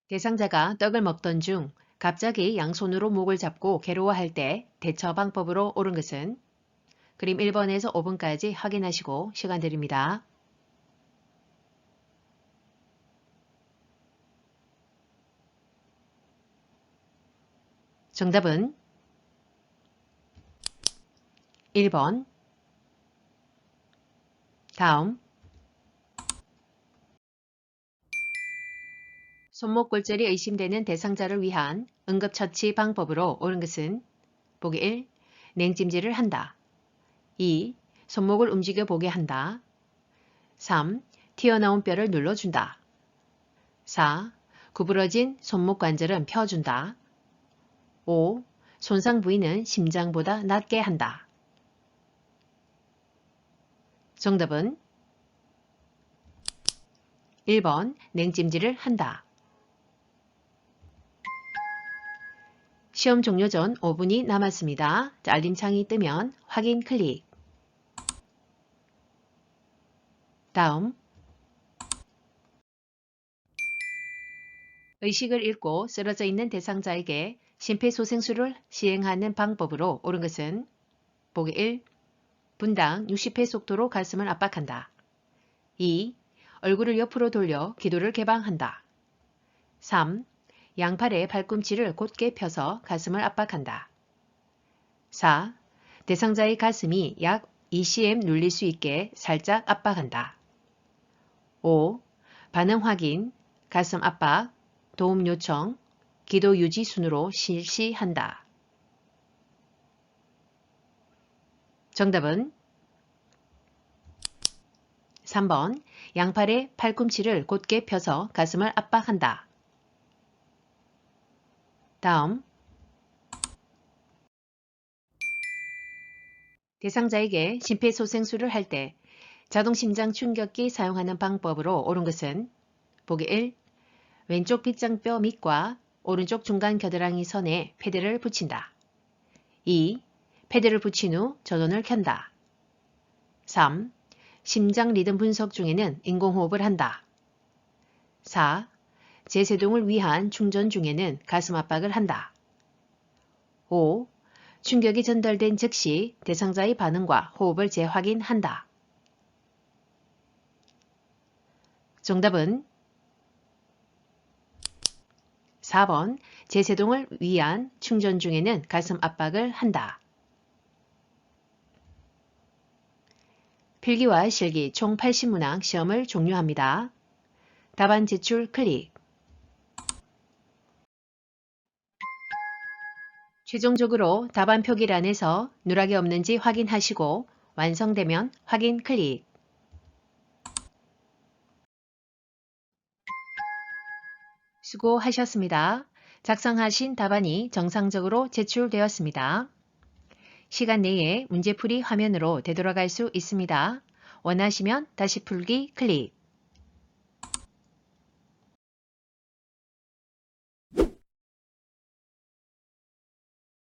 A: 대상자가 떡을 먹던 중 갑자기 양손으로 목을 잡고 괴로워할 때 대처 방법으로 옳은 것은 그림 1번에서 5번까지 확인하시고 시간 드립니다. 정답은 1번. 다음 손목 골절이 의심되는 대상자를 위한 응급처치 방법으로 옳은 것은 보기 1. 냉찜질을 한다. 2. 손목을 움직여 보게 한다. 3. 튀어나온 뼈를 눌러준다. 4. 구부러진 손목 관절은 펴준다. 5. 손상 부위는 심장보다 낮게 한다. 정답은 1번 냉찜질을 한다. 시험 종료 전 5분이 남았습니다. 알림창이 뜨면 확인 클릭. 다음 의식을 잃고 쓰러져 있는 대상자에게 심폐소생술을 시행하는 방법으로 옳은 것은 보기 1. 분당 60회 속도로 가슴을 압박한다. 2. 얼굴을 옆으로 돌려 기도를 개방한다. 3. 양팔의 발꿈치를 곧게 펴서 가슴을 압박한다. 4. 대상자의 가슴이 약 2cm 눌릴 수 있게 살짝 압박한다. 5. 반응 확인, 가슴 압박, 도움 요청, 기도 유지 순으로 실시한다. 정답은 3번 양팔의 팔꿈치를 곧게 펴서 가슴을 압박한다. 다음 대상자에게 심폐소생술을 할 때 자동심장 충격기 사용하는 방법으로 옳은 것은 보기 1. 왼쪽 빗장뼈 밑과 오른쪽 중간 겨드랑이 선에 패드를 붙인다. 2. 패드를 붙인 후 전원을 켠다. 3. 심장 리듬 분석 중에는 인공호흡을 한다. 4. 재세동을 위한 충전 중에는 가슴 압박을 한다. 5. 충격이 전달된 즉시 대상자의 반응과 호흡을 재확인한다. 정답은 4번 재세동을 위한 충전 중에는 가슴 압박을 한다. 필기와 실기 총 80문항 시험을 종료합니다. 답안 제출 클릭. 최종적으로 답안 표기란에서 누락이 없는지 확인하시고 완성되면 확인 클릭. 수고하셨습니다. 작성하신 답안이 정상적으로 제출되었습니다. 시간 내에 문제풀이 화면으로 되돌아갈 수 있습니다. 원하시면 다시 풀기 클릭.